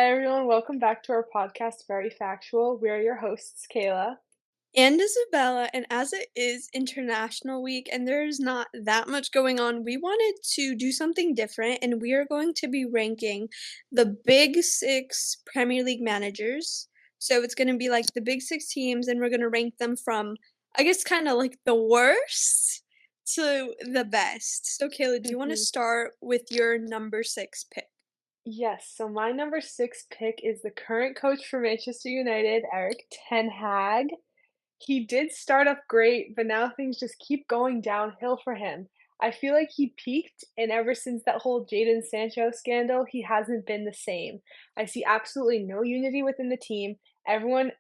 Hi, everyone. Welcome back to our podcast, Very Factual. We're your hosts, Kayla. And Isabella, and as it is International Week and there's not that much going on, we wanted to do something different and we are going to be ranking the Big Six Premier League managers. So it's going to be like the Big Six teams, and we're going to rank them from, I guess, kind of like the worst to the best. So, Kayla, do you want to hmm start with your number six pick? Yes, so my number six pick is the current coach for Manchester United, Eric Ten Hag. He did start off great, but now things just keep going downhill for him. I feel like he peaked, and ever since that whole Jadon Sancho scandal, he hasn't been the same. I see absolutely no unity within the team. Everyone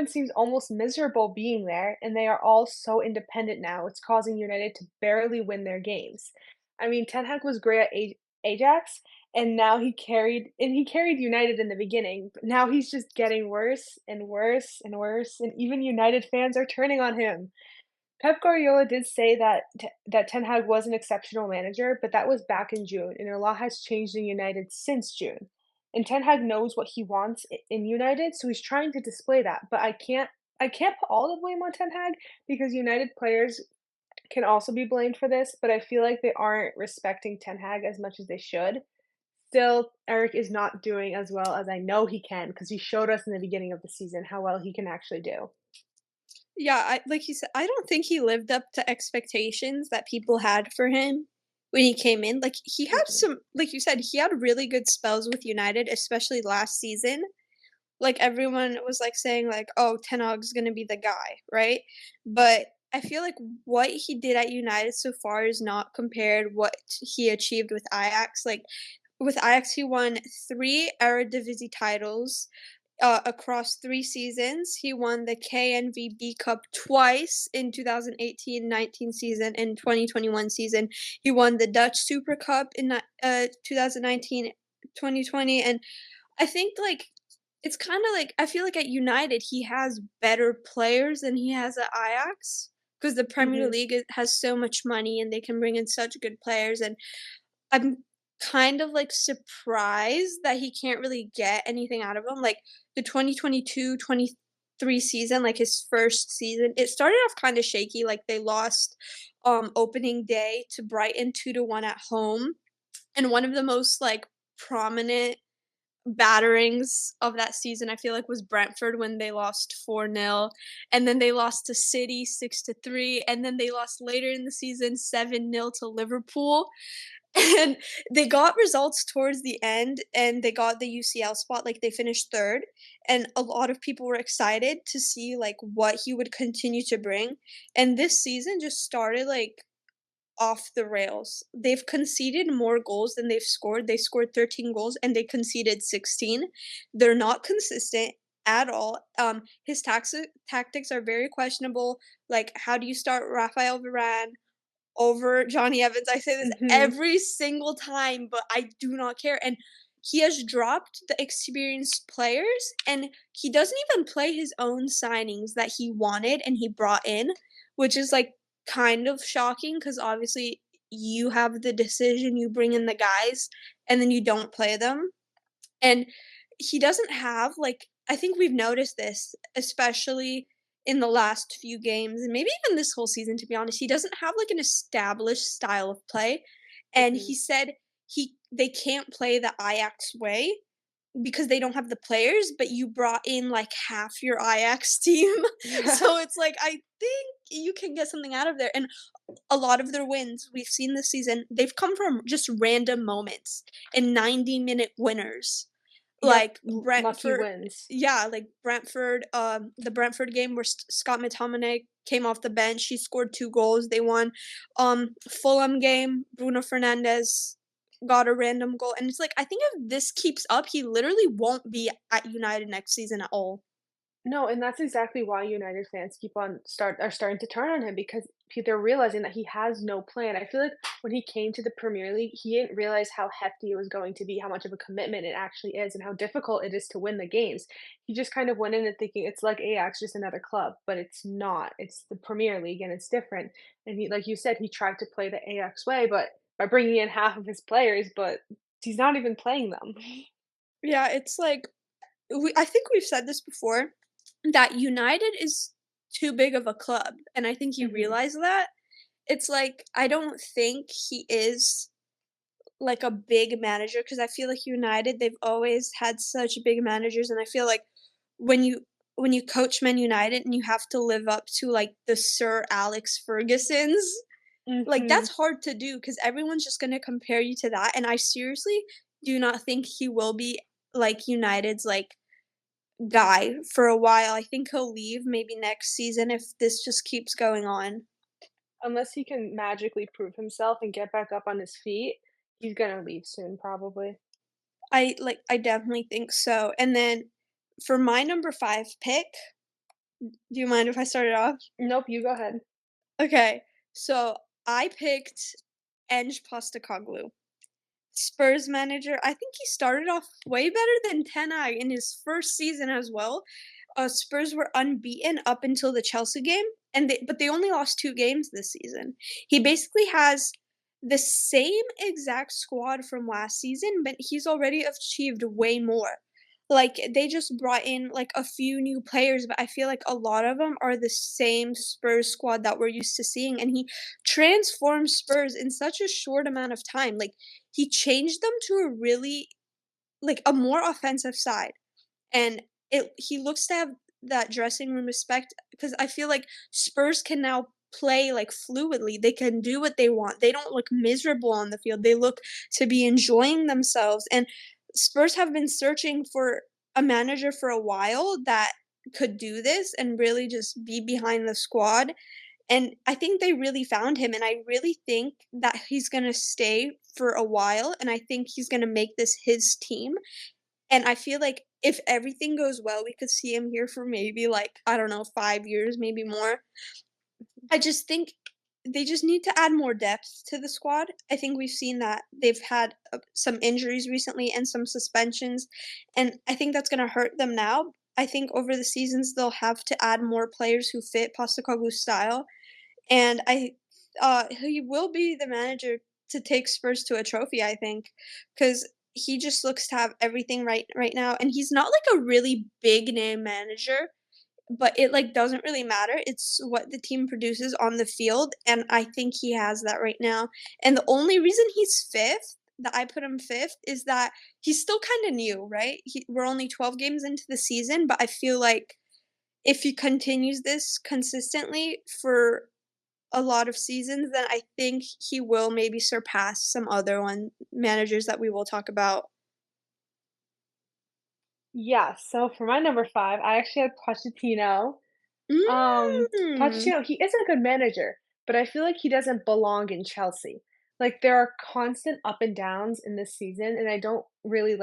seems almost miserable being there, and they are all so independent now. It's causing United to barely win their games. I mean, Ten Hag was great at Ajax, and now he carried United in the beginning, but now he's just getting worse and worse and worse, and even United fans are turning on him. Pep Guardiola did say that Ten Hag was an exceptional manager, but that was back in June, and a lot has changed in United since June. And Ten Hag knows what he wants in United, so he's trying to display that. But I can't put all the blame on Ten Hag because United players can also be blamed for this, but I feel like they aren't respecting Ten Hag as much as they should. Still, Eric is not doing as well as I know he can because he showed us in the beginning of the season how well he can actually do. Yeah, like you said, I don't think he lived up to expectations that people had for him when he came in. Like he had Mm-mm. some, like you said, he had really good spells with United, especially last season. Like everyone was like saying like, "Oh, Ten Hag's gonna be the guy," right? But I feel like what he did at United so far is not compared what he achieved with Ajax. Like with Ajax, he won 3 Eredivisie titles, across 3 seasons. He won the KNVB Cup twice in 2018-19 season and 2021 season. He won the Dutch Super Cup in 2019-2020, and I think, like, it's kinda like I feel like at United, he has better players than he has at Ajax, because the Premier Mhm. League has so much money and they can bring in such good players, and I'm kind of, like, surprised that he can't really get anything out of them. Like, the 2022-23 season, like, his first season, it started off kinda shaky, like, they lost, opening day to Brighton 2-1 at home, and one of the most, like, prominent batterings of that season, I feel like, was Brentford when they lost 4-0, and then they lost to City 6-3, and then they lost later in the season 7-0 to Liverpool. And they got results towards the end, and they got the UCL spot, like, they finished 3rd, and a lot of people were excited to see, like, what he would continue to bring, and this season just started, like, off the rails. They've conceded more goals than they've scored. They scored 13 goals and they conceded 16. They're not consistent at all. His tactics are very questionable. Like, how do you start Rafael Varane over Johnny Evans? I say this Mhm. every single time, but I do not care. And he has dropped the experienced players, and he doesn't even play his own signings that he wanted and he brought in, which is like kind of shocking because obviously you have the decision, you bring in the guys, and then you don't play them. And he doesn't have, like, I think we've noticed this, especially in the last few games, and maybe even this whole season, to be honest. He doesn't have, like, an established style of play, and he Mhm. said they can't play the Ajax way because they don't have the players, but you brought in, like, half your Ajax team. Yeah. So it's like, I think you can get something out of there, and a lot of their wins we've seen this season, they've come from just random moments and 90-minute winners. Yep, Like l lucky Brentford, wins. yeah, like Brentford, the Brentford game where Scott McTominay came off the bench, he scored 2 goals, they won. Fulham game, Bruno Fernandes got a random goal, and it's like, I think if this keeps up, he literally won't be at United next season at all. No, and that's exactly why United fans keep on starting to turn on him because they're realizing that he has no plan. I feel like when he came to the Premier League, he didn't realize how hefty it was going to be, how much of a commitment it actually is, and how difficult it is to win the games. He just kind of went in and thinking it's like Ajax, just another club, but it's not. It's the Premier League and it's different. And he, like you said, he tried to play the Ajax way, but by bringing in half of his players, but he's not even playing them. Yeah, it's like I think we've said this before, that United is too big of a club, and I think he Mhm. realized that. It's like, I don't think he is, like, a big manager because I feel like United, they've always had such big managers, and I feel like when you when you coach Man United and you have to live up to, like, the Sir Alex Fergusons, like, Mhm. that's hard to do because everyone's just gonna compare you to that, and I seriously do not think he will be, like, United's, like, guy for a while. I think he'll leave maybe next season if this just keeps going on. Unless he can magically prove himself and get back up on his feet, he's gonna leave soon, probably. I definitely think so, and then for my number 5 pick, do you mind if I start it off? Nope, you go ahead. Okay, so I picked Ange Postecoglou. Spurs manager. I think he started off way better than Ten Hag in his first season as well. Spurs were unbeaten up until the Chelsea game, and they only lost 2 games this season. He basically has the same exact squad from last season, but he's already achieved way more. Like, they just brought in, like, a few new players, but I feel like a lot of them are the same Spurs squad that we're used to seeing, and he transformed Spurs in such a short amount of time. Like, he changed them to a really like, a more offensive side, and he looks to have that dressing room respect because I feel like Spurs can now play, like, fluidly, they can do what they want, they don't look miserable on the field, they look to be enjoying themselves, and Spurs have been searching for a manager for a while that could do this and really just be behind the squad, and I think they really found him, and I really think that he's gonna stay for a while, and I think he's gonna make this his team, and I feel like if everything goes well, we could see him here for maybe, like, I don't know, 5 years, maybe more. I just think they just need to add more depth to the squad. I think we've seen that they've had, some injuries recently and some suspensions, and I think that's gonna hurt them now. I think over the seasons, they'll have to add more players who fit Postecoglou's style, and he will be the manager to take Spurs to a trophy, I think, because he just looks to have everything right now, and he's not like a really big name manager, but it like doesn't really matter. It's what the team produces on the field, and I think he has that right now. And the only reason he's fifth, that I put him fifth, is that he's still kind of new, right? We're only 12 games into the season, but I feel like if he continues this consistently for a lot of seasons, then I think he will maybe surpass some other managers that we will talk about. Yeah, so for my number 5, I actually had Pochettino. Mm. Pochettino, he is a good manager, but I feel like he doesn't belong in Chelsea. Like, there are constant up and downs in this season, and I don't really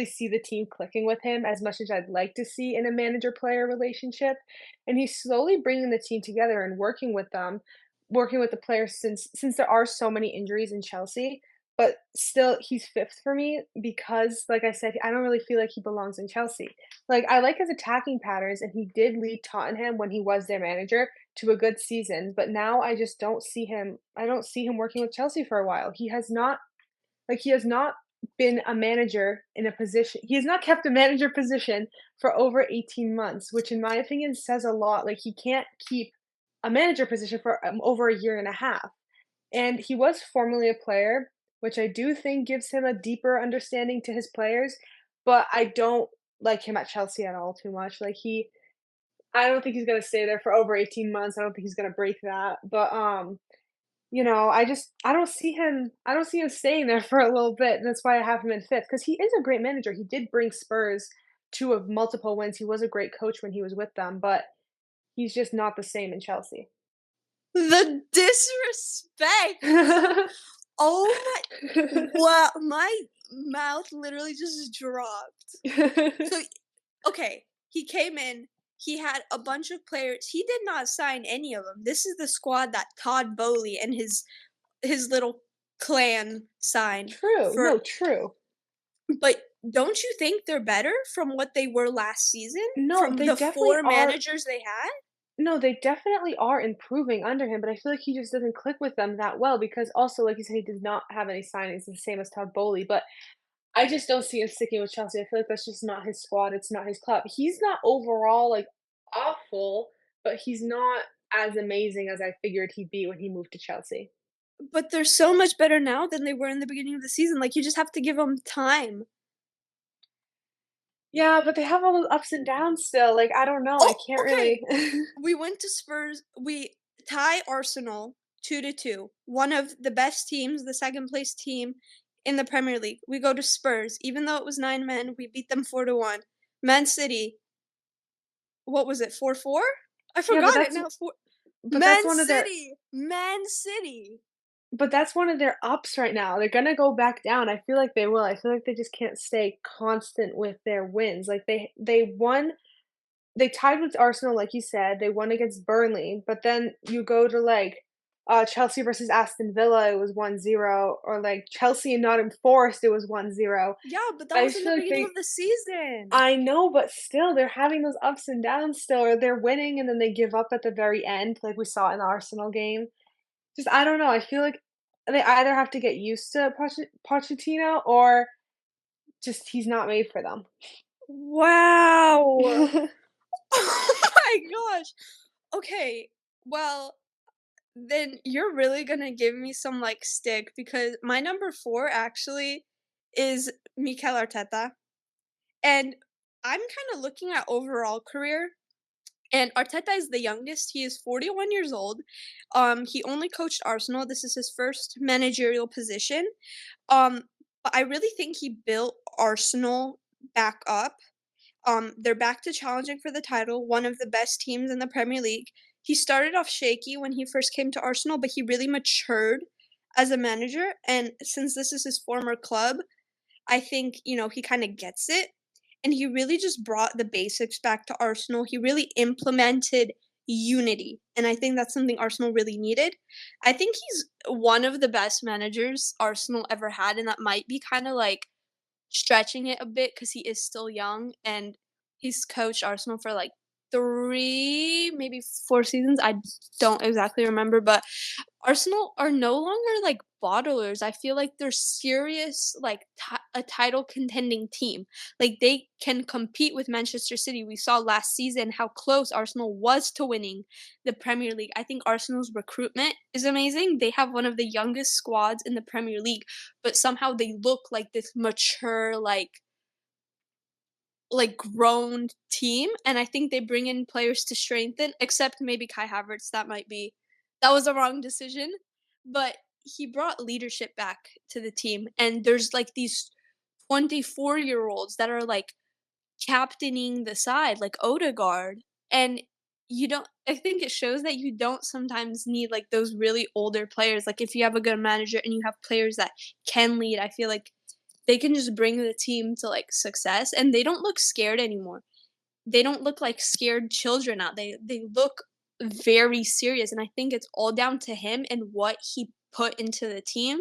see the team clicking with him as much as I'd like to see in a manager-player relationship, and he's slowly bringing the team together and working with the players since there are so many injuries in Chelsea, but still, he's 5th for me because, like I said, I don't really feel like he belongs in Chelsea. Like, I like his attacking patterns, and he did lead Tottenham when he was their manager to a good season, but now I don't see him working with Chelsea for a while. He has not been a manager in a position he has not kept a manager position for over 18 months, which in my opinion says a lot. Like, he can't keep a manager position for, over a year and a half. And he was formerly a player, which I do think gives him a deeper understanding to his players, but I don't like him at Chelsea at all too much. I don't think he's gonna stay there for over 18 months. I don't think he's gonna break that. But I don't see him staying there for a little bit. And that's why I have him in 5th because he is a great manager. He did bring Spurs to a multiple wins. He was a great coach when he was with them, but he's just not the same in Chelsea. The disrespect! Oh my wow, my mouth literally just dropped. So, okay, he came in, he had a bunch of players, he did not sign any of them. This is the squad that Todd Boehly and his little clan signed True. for No, true. but don't you think they're better from what they were last season? No, From they the definitely 4 are. managers they had? No, they definitely are improving under him, but I feel like he just doesn't click with them that well because also, like you said, he does not have any signings, the same as Todd Boehly. But I just don't see him sticking with Chelsea. I feel like that's just not his squad, it's not his club. He's not overall, like, awful, but he's not as amazing as I figured he'd be when he moved to Chelsea. But they're so much better now than they were in the beginning of the season, like, you just have to give them time. Yeah, but they have all those ups and downs still, like, I don't know, I Oh, can't okay. really We went to Spurs, we tie Arsenal 2-2, one of the best teams, the 2nd place team in the Premier League. We go to Spurs, even though it was 9 men, we beat them 4-1. Man City, what was it, 4-4? I Yeah, forgot it now, 4 but that's Man one of their City! Man City! but that's one of their ups right now. They're gonna go back down. I feel like they will. I feel like they just can't stay constant with their wins. Like they tied with Arsenal, like you said, they won against Burnley, but then you go to, like, Chelsea versus Aston Villa, it was 1-0, or, like, Chelsea and Nottingham Forest, it was 1-0. Yeah, but that I was in the feel like beginning they of the season. I know, but still, they're having those ups and downs still, or they're winning and then they give up at the very end, like we saw in the Arsenal game. Just I don't know, I feel like they either have to get used to Pochettino or just he's not made for them. Wow! Oh my gosh! Okay, well, then you're really gonna give me some, like, stick because my number 4 actually is Mikel Arteta, and I'm kinda looking at overall career, and Arteta is the youngest, he is 41 years old, he only coached Arsenal, this is his first managerial position, um, but I really think he built Arsenal back up. They're back to challenging for the title, one of the best teams in the Premier League. He started off shaky when he first came to Arsenal, but he really matured as a manager. And since this is his former club, I think, he kind of gets it. And he really just brought the basics back to Arsenal. He really implemented unity. And I think that's something Arsenal really needed. I think he's one of the best managers Arsenal ever had. And that might be kind of like stretching it a bit because he is still young and he's coached Arsenal for, like, 3, maybe 4 seasons, I don't exactly remember, but Arsenal are no longer, like, bottlers, I feel like they're serious, like, a title contending team. Like, they can compete with Manchester City, we saw last season how close Arsenal was to winning the Premier League. I think Arsenal's recruitment is amazing, they have one of the youngest squads in the Premier League, but somehow they look like this mature, grown team, and I think they bring in players to strengthen, except maybe Kai Havertz, that was a wrong decision, but he brought leadership back to the team, and there's, like, these 24-year-olds that are, like, captaining the side, like Odegaard, and you don't I think it shows that you don't sometimes need, like, those really older players, like, if you have a good manager and you have players that can lead, I feel like they can just bring the team to, like, success, and they don't look scared anymore. They don't look like scared children out, they look very serious, and I think it's all down to him and what he put into the team.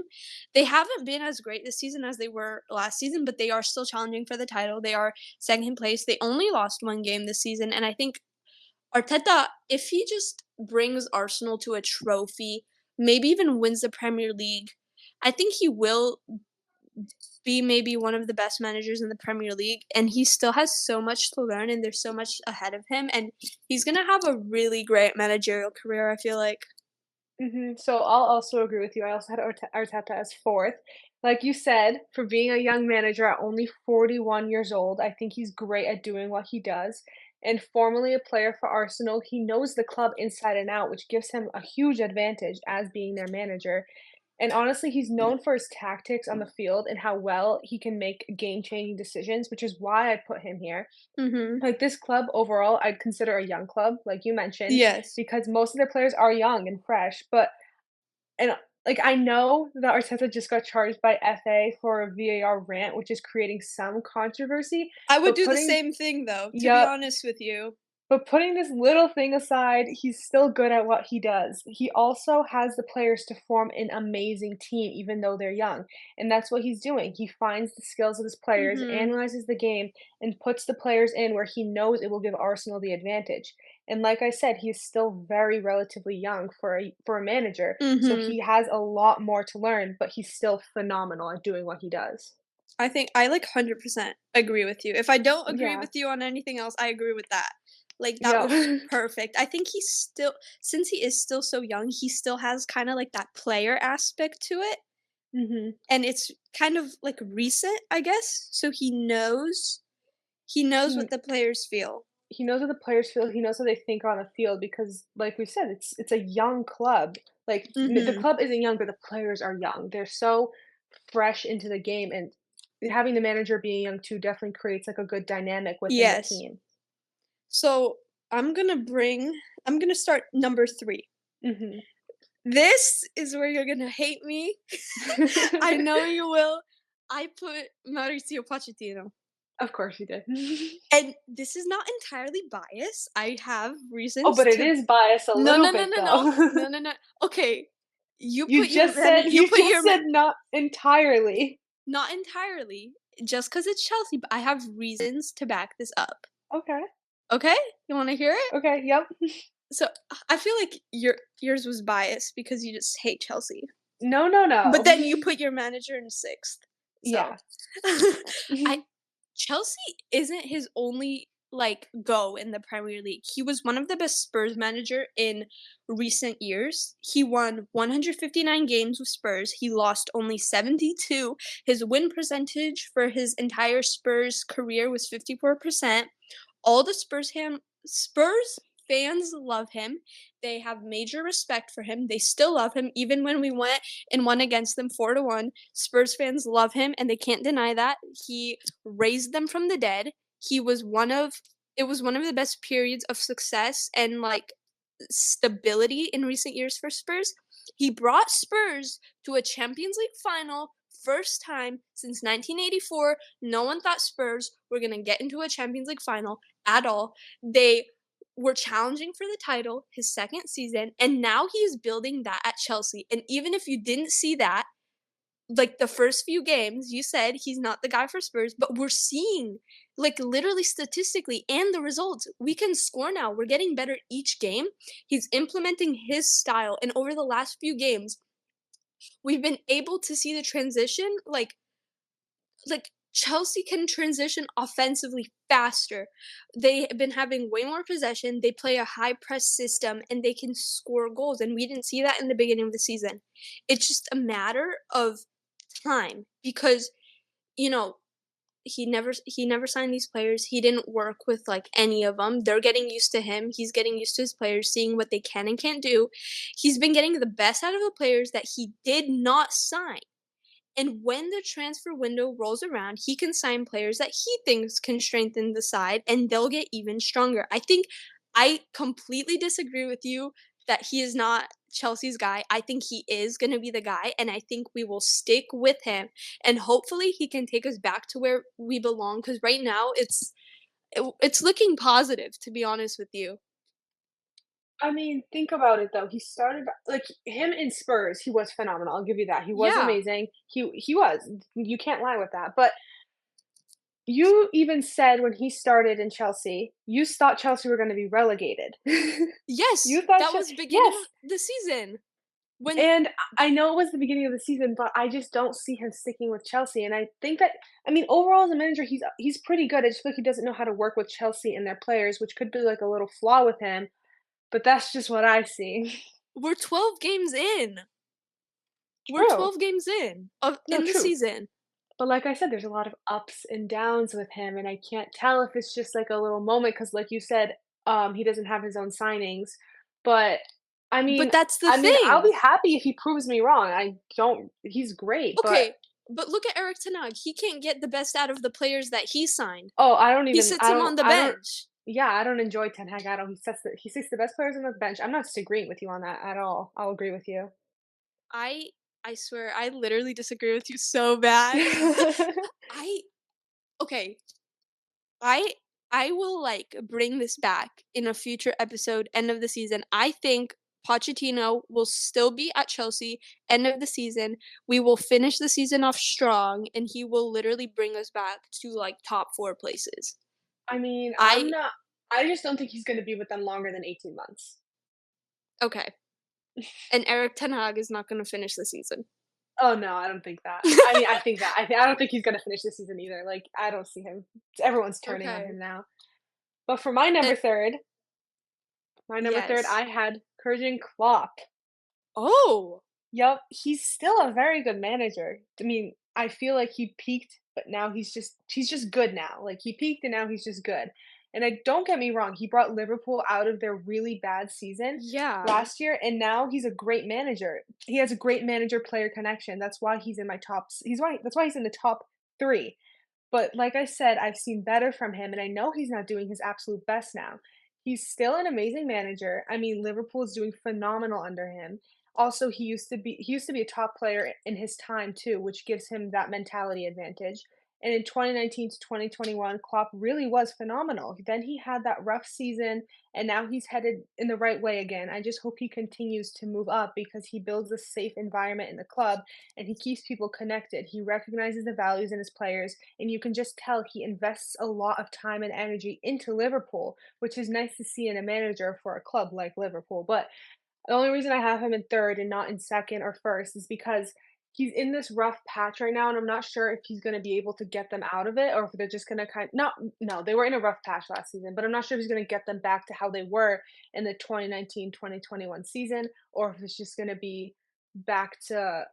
They haven't been as great this season as they were last season, but they are still challenging for the title, they are 2nd place, they only lost 1 game this season, and I think Arteta, if he just brings Arsenal to a trophy, maybe even wins the Premier League, I think he will be maybe one of the best managers in the Premier League, and he still has so much to learn, and there's so much ahead of him, and he's gonna have a really great managerial career, I feel like. Mhm, so I'll also agree with you, I also had Arteta as 4th. Like you said, for being a young manager at only 41 years old, I think he's great at doing what he does, and formerly a player for Arsenal, he knows the club inside and out, which gives him a huge advantage as being their manager, and honestly, he's known for his tactics on the field and how well he can make game-changing decisions, which is why I put him here. Mhm. Like, this club overall, I'd consider a young club, like you mentioned, Yes. because most of their players are young and fresh, but and, like, I know that Arteta just got charged by FA for a VAR rant, which is creating some controversy, I would but do the putting same thing though, to be Yep. honest with you. But putting this little thing aside, he's still good at what he does. He also has the players to form an amazing team even though they're young, and that's what he's doing. He finds the skills of his players, Mhm. analyzes the game, and puts the players in where he knows it will give Arsenal the advantage. And like I said, he's still very relatively young for a manager, so Mhm. he has a lot more to learn, but he's still phenomenal at doing what he does. I think I, like, 100% agree with you. If I don't agree Yeah. with you on anything else, I agree with that. Like, that Yep. was perfect. I think he's still since he is still so young, he still has kinda, like, that player aspect to it, Mhm. and it's kind of, like, recent, I guess, so he knows He what the players feel. he knows what the players feel, he knows how they think on the field because, like we said, it's a young club. Like, the Mhm. club isn't young, but the players are young. They're so fresh into the game, and having the manager being young too definitely creates, like, a good dynamic within the Yes. team. So, I'm gonna start number 3. Mhm. This is where you're gonna hate me. I know you will. I put Mauricio Pochettino. Of course you did. And this is not entirely biased. I have Oh, reasons but it to is biased a No, little no, no, bit, no, no. though. No, no, no. Okay. You You put just your man said not entirely. not entirely, just 'cause it's Chelsea, but I have reasons to back this up. Okay. Okay? You wanna hear it? Okay, yep. So, I feel like yours was biased because you just hate Chelsea. No, no, But no. then you put your manager in 6th. So, Yeah. I Chelsea isn't his only, like, go in the Premier League. He was one of the best Spurs manager in recent years. He won 159 games with Spurs. He lost only 72. His win percentage for his entire Spurs career was 54%. All the Spurs fans love him. They have major respect for him. They still love him even when we went and won against them 4-1. Spurs fans love him and they can't deny that. He raised them from the dead. He was one of It was one of the best periods of success and like stability in recent years for Spurs. He brought Spurs to a Champions League final first time since 1984. No one thought Spurs were going to get into a Champions League final at all. They were challenging for the title his second season, and now he is building that at Chelsea. And even if you didn't see that, like the first few games, you said he's not the guy for Spurs, but we're seeing, like, literally statistically and the results, we can score now. We're getting better each game. He's implementing his style, and over the last few games, we've been able to see the transition. Like Chelsea can transition offensively faster. They have been having way more possession. They play a high press system and they can score goals. And we didn't see that in the beginning of the season. It's just a matter of time because, you know, he never signed these players. He didn't work with like any of them. They're getting used to him. He's getting used to his players, seeing what they can and can't do. He's been getting the best out of the players that he did not sign. And when the transfer window rolls around, he can sign players that he thinks can strengthen the side and they'll get even stronger. I think I completely disagree with you that he is not Chelsea's guy. I think he is going to be the guy and I think we will stick with him and hopefully he can take us back to where we belong cuz right now it's looking positive to be honest with you. I mean, think about it though. He started like him in Spurs, he was phenomenal. I'll give you that. He was Yeah. amazing. He was. You can't lie with that. But you even said when he started in Chelsea, you thought Chelsea were going to be relegated. Yes, You thought that was beginning yes. of the season. When And I know it was the beginning of the season, but I just don't see him sticking with Chelsea. And I think that I mean, overall as a manager, he's pretty good. I just feel like he doesn't know how to work with Chelsea and their players, which could be like a little flaw with him. But that's just what I see. we're 12 games in. We're True. 12 games No, in the true. season. But like I said, there's a lot of ups and downs with him, and I can't tell if it's just like a little moment because, like you said, he doesn't have his own signings. But I But mean, that's the I'll thing. be happy if he proves me wrong. I don't. He's great, but Okay, but look at Eric ten Hag. He can't get the best out of the players that he signed. oh, He sits them on the I don't. bench. Yeah, I don't enjoy Ten Hag at all. He sets the best players on the bench. I'm not disagreeing with you on that at all. I'll agree with you. I I swear I literally disagree with you so bad. I okay, I I will like bring this back in a future episode end of the season. I think Pochettino will still be at Chelsea end of the season. We will finish the season off strong and he will literally bring us back to like top 4 places. I mean, I'm I not. I just don't think he's going to be with them longer than 18 months. Okay. And Eric ten Hag is not gonna finish the season. Oh, no, I don't think that. I mean, I think that. I don't think he's gonna finish the season either, like, I don't see him. Everyone's turning on Okay. him now. But for And my number 3rd, yes. I had Jurgen Klopp. Oh! Yep, he's still a very good manager. I mean, I feel like he peaked, but now he's just good now. Like, he peaked and now he's just good. And I don't get me wrong, he brought Liverpool out of their really bad season Yeah. last year, and now he's a great manager. He has a great manager-player connection. That's why he's in my top s he's why that's why he's in the top 3. But like I said, I've seen better from him, and I know he's not doing his absolute best now. He's still an amazing manager. I mean, Liverpool is doing phenomenal under him. Also, he used to be a top player in his time too, which gives him that mentality advantage. And in 2019 to 2021, Klopp really was phenomenal. Then he had that rough season, and now he's headed in the right way again. I just hope he continues to move up because he builds a safe environment in the club and he keeps people connected. He recognizes the values in his players, and you can just tell he invests a lot of time and energy into Liverpool, which is nice to see in a manager for a club like Liverpool. But the only reason I have him in 3rd and not in 2nd or 1st is because he's in this rough patch right now, and I'm not sure if he's gonna be able to get them out of it or if they're just gonna kind not no, they were in a rough patch last season, but I'm not sure if he's gonna get them back to how they were in the 2019-2021 season, or if it's just gonna be back to,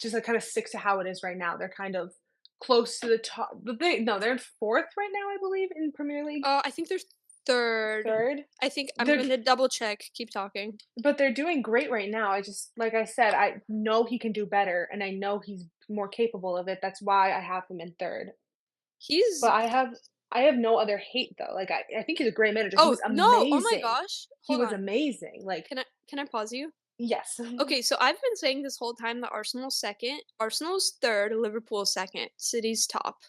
just, like, kinda stick to how it is right now. They're kind of close to the top but they're in 4th right now, I believe, in Premier League. I think there's 3rd. 3rd? I think I'm They're gonna double check. Keep talking. But they're doing great right now. I just like I said, I know he can do better, and I know he's more capable of it. That's why I have him in 3rd. He's But I have no other hate though. Like I think he's a great manager. He Oh, was no! Oh my amazing. gosh. He Hold was on. amazing. Like, Can I pause you? yes. Okay, so I've been saying this whole time that Arsenal's 2nd, Arsenal's 3rd, Liverpool's 2nd, City's top.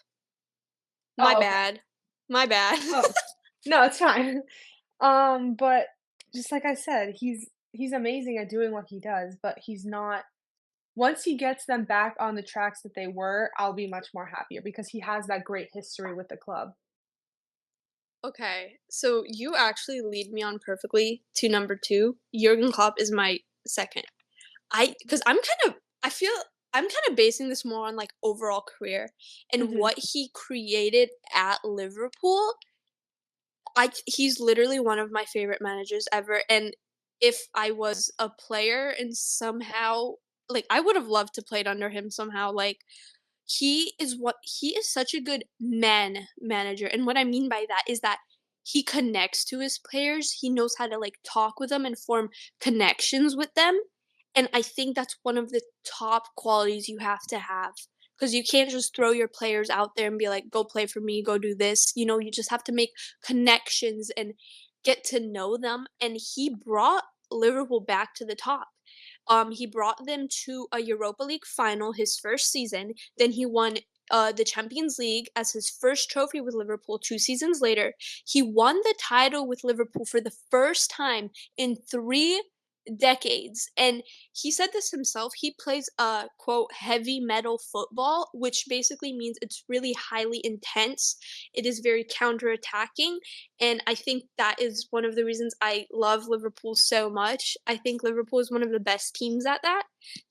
My Oh, okay. bad. My bad. Oh, no, it's fine. But just like I said, he's amazing at doing what he does, but he's not once he gets them back on the tracks that they were, I'll be much more happier because he has that great history with the club. Okay, so you actually lead me on perfectly to number 2. Jurgen Klopp is my 2nd. Because I feel I'm kinda basing this more on, like, overall career and Mhm. what he created at Liverpool. He's literally one of my favorite managers ever, and if I was a player and somehow like, I would have loved to played under him somehow, like, he is such a good manager, and what I mean by that is that he connects to his players, he knows how to, like, talk with them and form connections with them, and I think that's one of the top qualities you have to have, because you can't just throw your players out there and be like, "Go play for me, go do this," you just have to make connections and get to know them, and he brought Liverpool back to the top. He brought them to a Europa League final his first season. Then he won the Champions League as his first trophy with Liverpool 2 seasons later. He won the title with Liverpool for the first time in 3 decades. And he said this himself. He plays a quote heavy metal football, which basically means it's really highly intense. It is very counterattacking. And I think that is one of the reasons I love Liverpool so much. I think Liverpool is one of the best teams at that.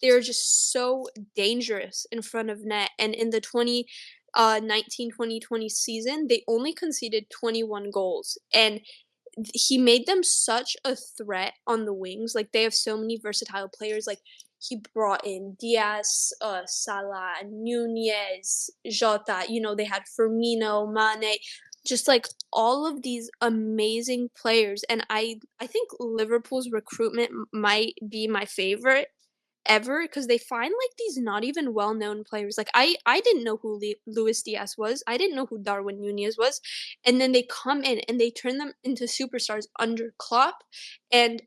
They're just so dangerous in front of net. And in the 2019-2020 season, they only conceded 21 goals. And he made them such a threat on the wings. Like they have so many versatile players. Like he brought in Diaz, Salah, Nunez, Jota. They had Firmino, Mane, just like all of these amazing players. And I think Liverpool's recruitment might be my favorite ever because they find like these not even well-known players. Like I didn't know who Luis Diaz was. I didn't know who Darwin Nunez was, and then they come in and they turn them into superstars under Klopp. And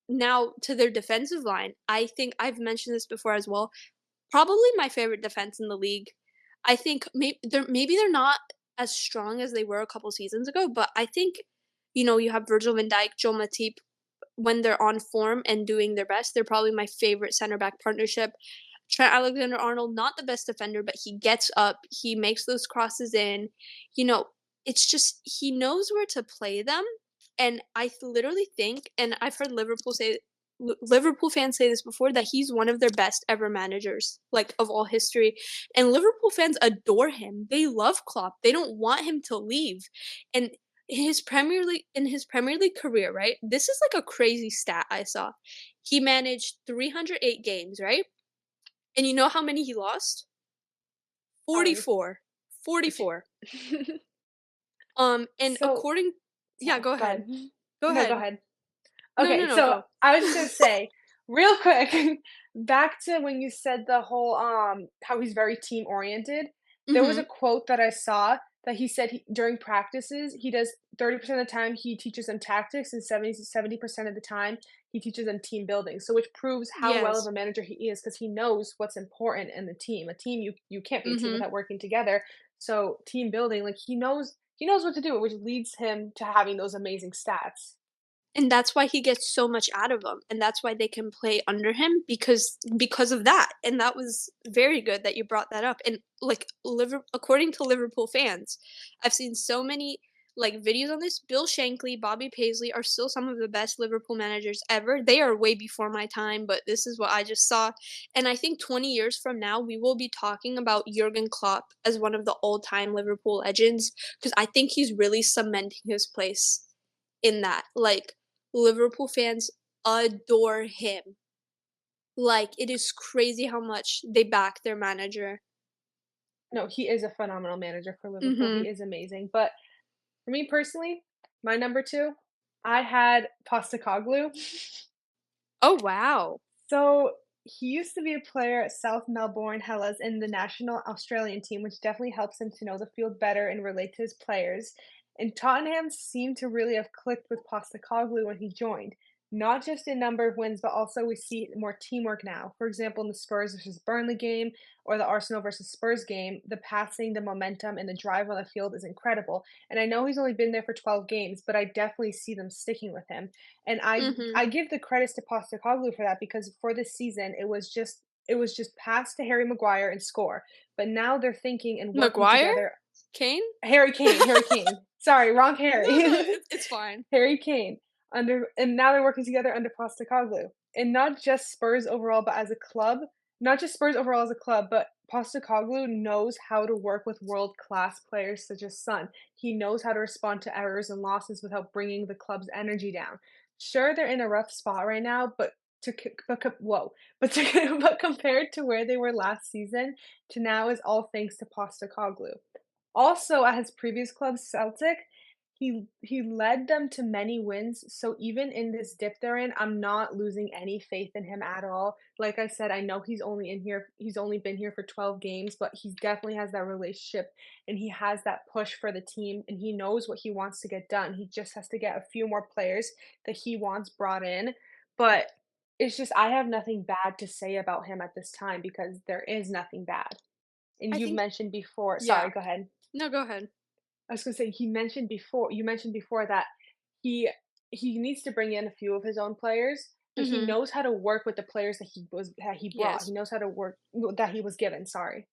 now to their defensive line, I think I've mentioned this before as well. Probably my favorite defense in the league. I think maybe they're not as strong as they were a couple seasons ago, but I think you have Virgil van Dijk, Joel Matip, when they're on form and doing their best, they're probably my favorite center back partnership. Trent Alexander-Arnold, not the best defender, but he gets up, he makes those crosses in. You know, it's just he knows where to play them, and I literally think, and I've heard Liverpool say Liverpool fans say this before, that he's one of their best ever managers, like, of all history, and Liverpool fans adore him. They love Klopp. They don't want him to leave, and in his Premier League career, right? This is, like, a crazy stat I saw. He managed 308 games, right? And you know how many he lost? How many? 44. 44. And So yeah, sorry, go go ahead. ahead. Go No, go ahead. ahead. No, Okay, no, no, so go. I was just gonna say, real quick, back to when you said the whole, how he's very team oriented. There was a Mhm. quote that I saw that he said during practices, he does 30% of the time he teaches them tactics and 70% of the time he teaches them team building. So which proves how well of Yes. a manager he is because he knows what's important in the team. A team you can't be a team Mhm. without working together. So team building, like he knows what to do, which leads him to having those amazing stats. And that's why he gets so much out of them, and that's why they can play under him because of that, and that was very good that you brought that up, and, like, according to Liverpool fans, I've seen so many, like, videos on this. Bill Shankly, Bobby Paisley are still some of the best Liverpool managers ever. They are way before my time, but this is what I just saw, and I think 20 years from now, we will be talking about Jurgen Klopp as one of the all-time Liverpool legends, because I think he's really cementing his place in that, like, Liverpool fans adore him. Like, it is crazy how much they back their manager. No, he is a phenomenal manager for Liverpool. He Mhm. is amazing. But for me personally, my number 2, I had Postecoglou. Oh, wow. So he used to be a player at South Melbourne Hellas in the national Australian team, which definitely helps him to know the field better and relate to his players. And Tottenham seemed to really have clicked with Postecoglou when he joined. Not just in number of wins, but also we see more teamwork now. For example, in the Spurs versus Burnley game or the Arsenal versus Spurs game, the passing, the momentum, and the drive on the field is incredible. And I know he's only been there for 12 games, but I definitely see them sticking with him. And I Mhm. I give the credits to Postecoglou for that because for this season, it was just pass to Harry Maguire and score. But now they're thinking and working Maguire? together. Kane? Harry Kane. Sorry, wrong No, Harry. no, it's fine. Harry Kane and now they're working together under Postecoglou. And not just Spurs overall, but as a club. Not just Spurs overall as a club, but Postecoglou knows how to work with world-class players such as Son. He knows how to respond to errors and losses without bringing the club's energy down. Sure, they're in a rough spot right now, but to c but co whoa, but to but compared to where they were last season to now is all thanks to Postecoglou. Also, at his previous club, Celtic, he led them to many wins, so even in this dip they're in, I'm not losing any faith in him at all. Like I said, I know he's only been here for 12 games, but he definitely has that relationship and he has that push for the team and he knows what he wants to get done. He just has to get a few more players that he wants brought in, but it's just I have nothing bad to say about him at this time because there is nothing bad. And I you've think mentioned before yeah. sorry, go ahead. No, go ahead. I was gonna say you mentioned before that he he needs to bring in a few of his own players, but he Mhm. knows how to work with the players that he brought. He Yes. knows how to work that he was given, sorry.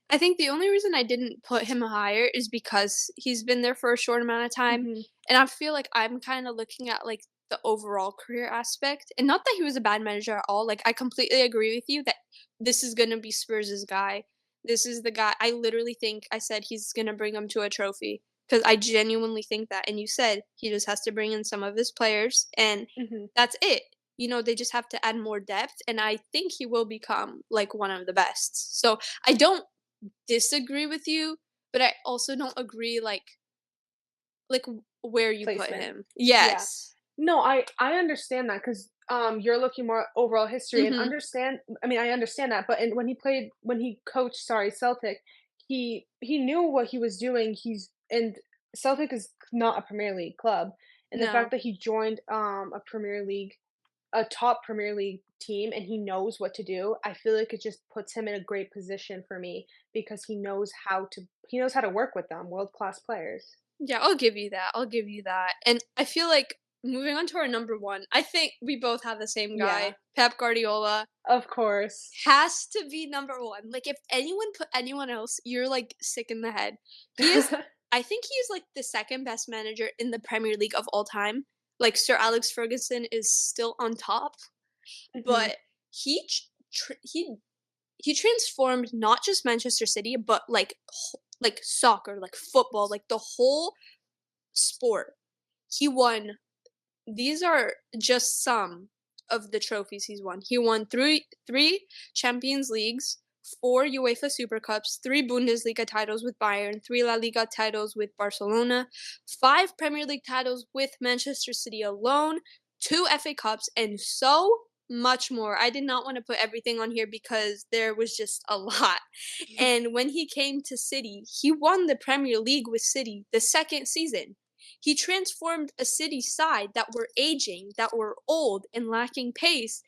I think the only reason I didn't put him higher is because he's been there for a short amount of time, Mhm. and I feel like I'm kinda looking at, like, the overall career aspect, and not that he was a bad manager at all, like, I completely agree with you that this is gonna be Spurs' guy. This is the guy I literally think I said he's gonna bring him to a trophy because I genuinely think that, and you said he just has to bring in some of his players, and Mhm. that's it. They just have to add more depth, and I think he will become, like, one of the best. So, I don't disagree with you, but I also don't agree, where you put Placement. him. Yeah. Yes. No, I understand that 'cause, you're looking more overall history and Mhm. I understand that, but when he coached, sorry, Celtic, he knew what he was doing, and Celtic is not a Premier League club, and the fact No. that he joined, a top Premier League team and he knows what to do, I feel like it just puts him in a great position for me because he knows how to work with them, world-class players. Yeah, I'll give you that, I'll give you that, and I feel like moving on to our number 1, I think we both have the same Yeah, guy, Pep Guardiola. of course. Has to be number 1. Like, if anyone put anyone else, you're, like, sick in the head. He is I think he is, like, the 2nd best manager in the Premier League of all time. Like, Sir Alex Ferguson is still on top, Mhm. but he ch tr he transformed not just Manchester City, but, like, soccer, like, football, like, the whole sport. He won These are just some of the trophies he's won. He won three Champions Leagues, 4 UEFA Super Cups, 3 Bundesliga titles with Bayern, 3 La Liga titles with Barcelona, 5 Premier League titles with Manchester City alone, 2 FA Cups, and so much more. I did not want to put everything on here because there was just a lot. And when he came to City, he won the Premier League with City the second season. He transformed a City side that were aging, that were old and lacking pace,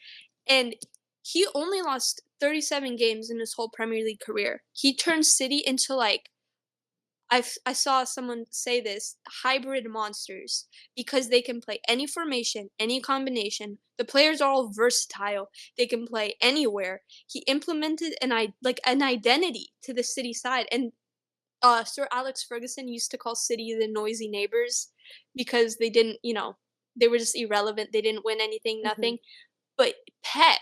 and he only lost 37 games in his whole Premier League career. He turned City into, like, I saw someone say this, hybrid monsters, because they can play any formation, any combination. The players are all versatile. They can play anywhere. He implemented an identity to the City side, and Sir Alex Ferguson used to call City the noisy neighbors because they were just irrelevant. They didn't win anything, Mhm. nothing. But Pep,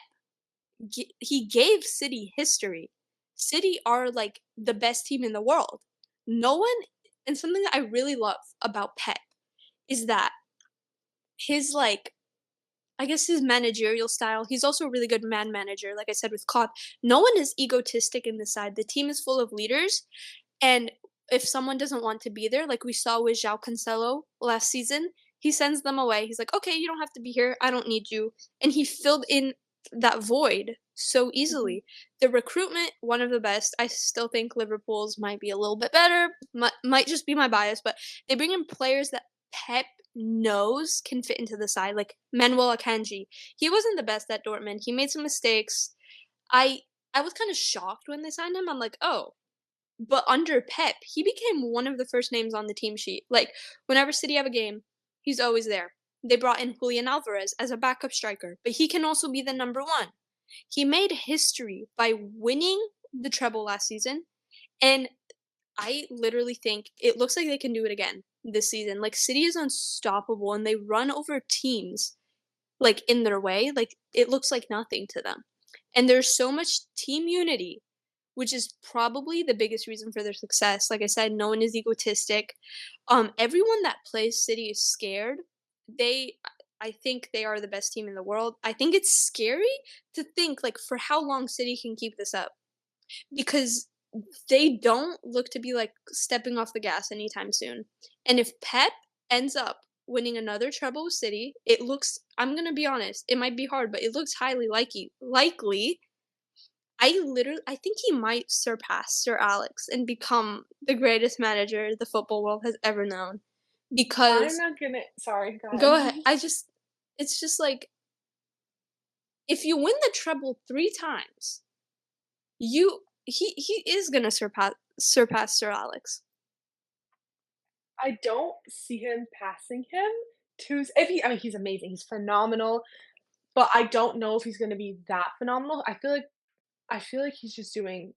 he gave City history. City are like the best team in the world. No one, and something that I really love about Pep is that his I guess his managerial style. He's also a really good man manager, like I said with Klopp. No one is egotistic in the side. The team is full of leaders, and if someone doesn't want to be there, like we saw with João Cancelo last season, he sends them away. He's like, "Okay, you don't have to be here. I don't need you." And he filled in that void so Mhm. easily. The recruitment, one of the best. I still think Liverpool's might be a little bit better. Might just be my bias, but they bring in players that Pep knows can fit into the side, like Manuel Akanji. He wasn't the best at Dortmund. He made some mistakes. I I was kind of shocked when they signed him. I'm like, "Oh, but under Pep, he became one of the first names on the team sheet. Like, whenever City have a game, he's always there. They brought in Julian Alvarez as a backup striker, but he can also be the number one. He made history by winning the treble last season, and I literally think it looks like they can do it again this season. Like, City is unstoppable, and they run over teams, like, in their way. Like, it looks like nothing to them. And there's so much team unity, which is probably the biggest reason for their success. Like I said, no one is egotistic. Everyone that plays City is scared. They I think they are the best team in the world. I think it's scary to think like for how long City can keep this up because they don't look to be like stepping off the gas anytime soon. And if Pep ends up winning another treble with City, it looks I'm going to be honest, it might be hard, but it looks highly likely. I think he might surpass Sir Alex and become the greatest manager the football world has ever known. I'm Because not gonna sorry, go go ahead. ahead. It's just like if you win the treble 3 times, he is gonna surpass Sir Alex. I don't see him passing him to s if he I mean, he's amazing, he's phenomenal, but I don't know if he's gonna be that phenomenal. I feel like he's doing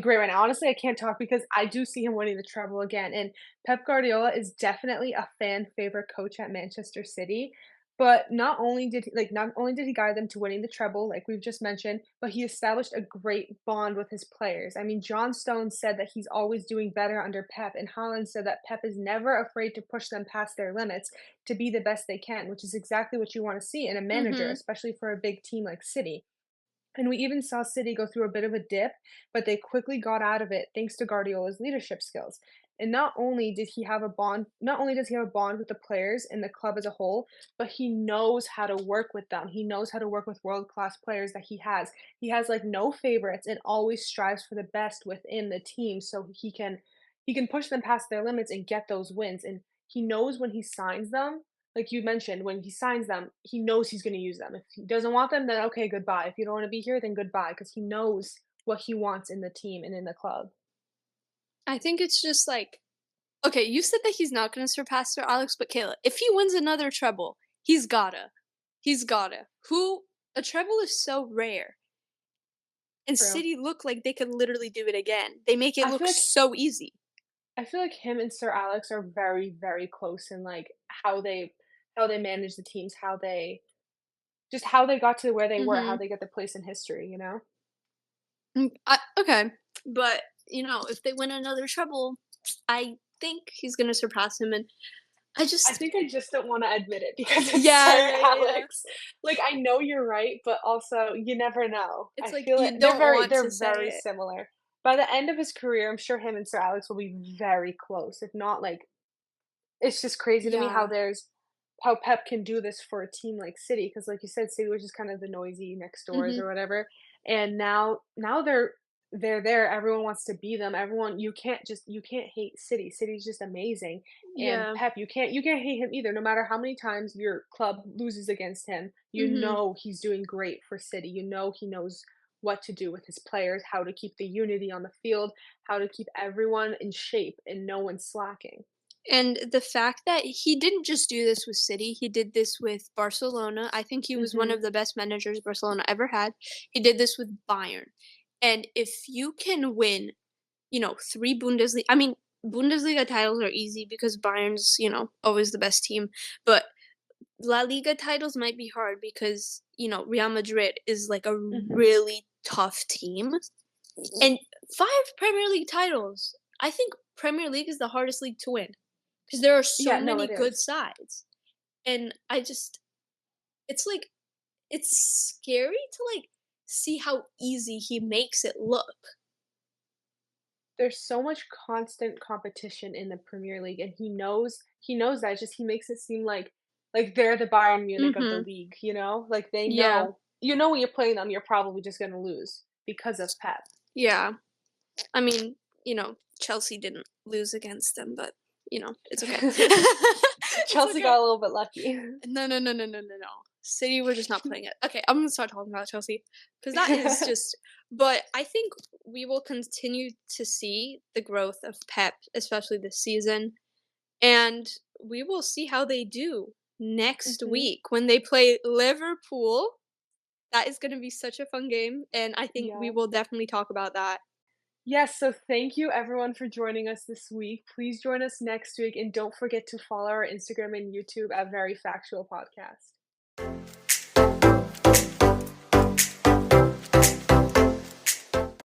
great right now. Honestly, I can't talk because I do see him winning the treble again, and Pep Guardiola is definitely a fan favorite coach at Manchester City, but not only did he guide them to winning the treble, like we've just mentioned, but he established a great bond with his players. I mean, John Stones said that he's always doing better under Pep, and Haaland said that Pep is never afraid to push them past their limits to be the best they can, which is exactly what you wanna see in a manager, Mhm. especially for a big team like City. And we even saw City go through a bit of a dip, but they quickly got out of it thanks to Guardiola's leadership skills. And not only does he have a bond with the players and the club as a whole, but he knows how to work with them. He knows how to work with world-class players that he has. He has like no favorites and always strives for the best within the team so he can push them past their limits and get those wins. And he knows when he signs them, like you mentioned, when he signs them, he knows he's gonna use them. If he doesn't want them, then okay, goodbye. If you don't wanna be here, then goodbye, because he knows what he wants in the team and in the club. I think it's just like okay, you said that he's not gonna surpass Sir Alex, but Kayla, if he wins another treble, he's gotta. He's gotta. Who A treble is so rare. And True. City look like they could literally do it again. They make it I feel look like so easy. I feel like him and Sir Alex are very, very close in, like, how they how they manage the teams, how they got to where they were, how Mhm. they get their place in history, you know? Okay, but, if they win another treble, I think he's gonna surpass him, and I I just think I just don't wanna admit it because it's yeah, Sir yeah, yeah, yeah. Alex. Like, I know you're right, but also you never know. It's I like feel it you don't want to they're say very it. similar. By the end of his career, I'm sure him and Sir Alex will be very close, if not, like it's just crazy to me Yeah. how Pep can do this for a team like City, because like you said, City was just kind of the noisy next doors Mhm. or whatever, and now they're there, everyone wants to be them, everyone you can't hate City, City's just amazing, and Yeah. Pep, you can't hate him either, no matter how many times your club loses against him, you Mhm. know he's doing great for City, you know he knows what to do with his players, how to keep the unity on the field, how to keep everyone in shape and no one slacking. And the fact that he didn't just do this with City, he did this with Barcelona. I think he was one Mhm. of the best managers Barcelona ever had. He did this with Bayern. And if you can win, 3 Bundesliga I mean, Bundesliga titles are easy because Bayern's, always the best team, but La Liga titles might be hard because, Real Madrid is like a Mhm. really tough team. And 5 Premier League titles. I think Premier League is the hardest league to win because there are Yeah, so no, many it good is. sides. And it's like it's scary to see how easy he makes it look. There's so much constant competition in the Premier League, and he knows that, just he makes it seem like they're the Bayern Munich of the Mhm. league, you know? Like, they Yeah. know you know when you're playing them, you're probably just gonna lose because of Pep. Yeah. I mean, Chelsea didn't lose against them, but, it's okay. It's Chelsea okay. got a little bit lucky. No, no, no, no, no, no, no. City were just not playing it. Okay, I'm gonna start talking about Chelsea because that is just. But I think we will continue to see the growth of Pep, especially this season, and we will see how they do next Mhm. week when they play Liverpool. That is gonna be such a fun game, and I think we Yeah. will definitely talk about that. Yes, so thank you everyone for joining us this week. Please join us next week, and don't forget to follow our Instagram and YouTube at Very Factual Podcast.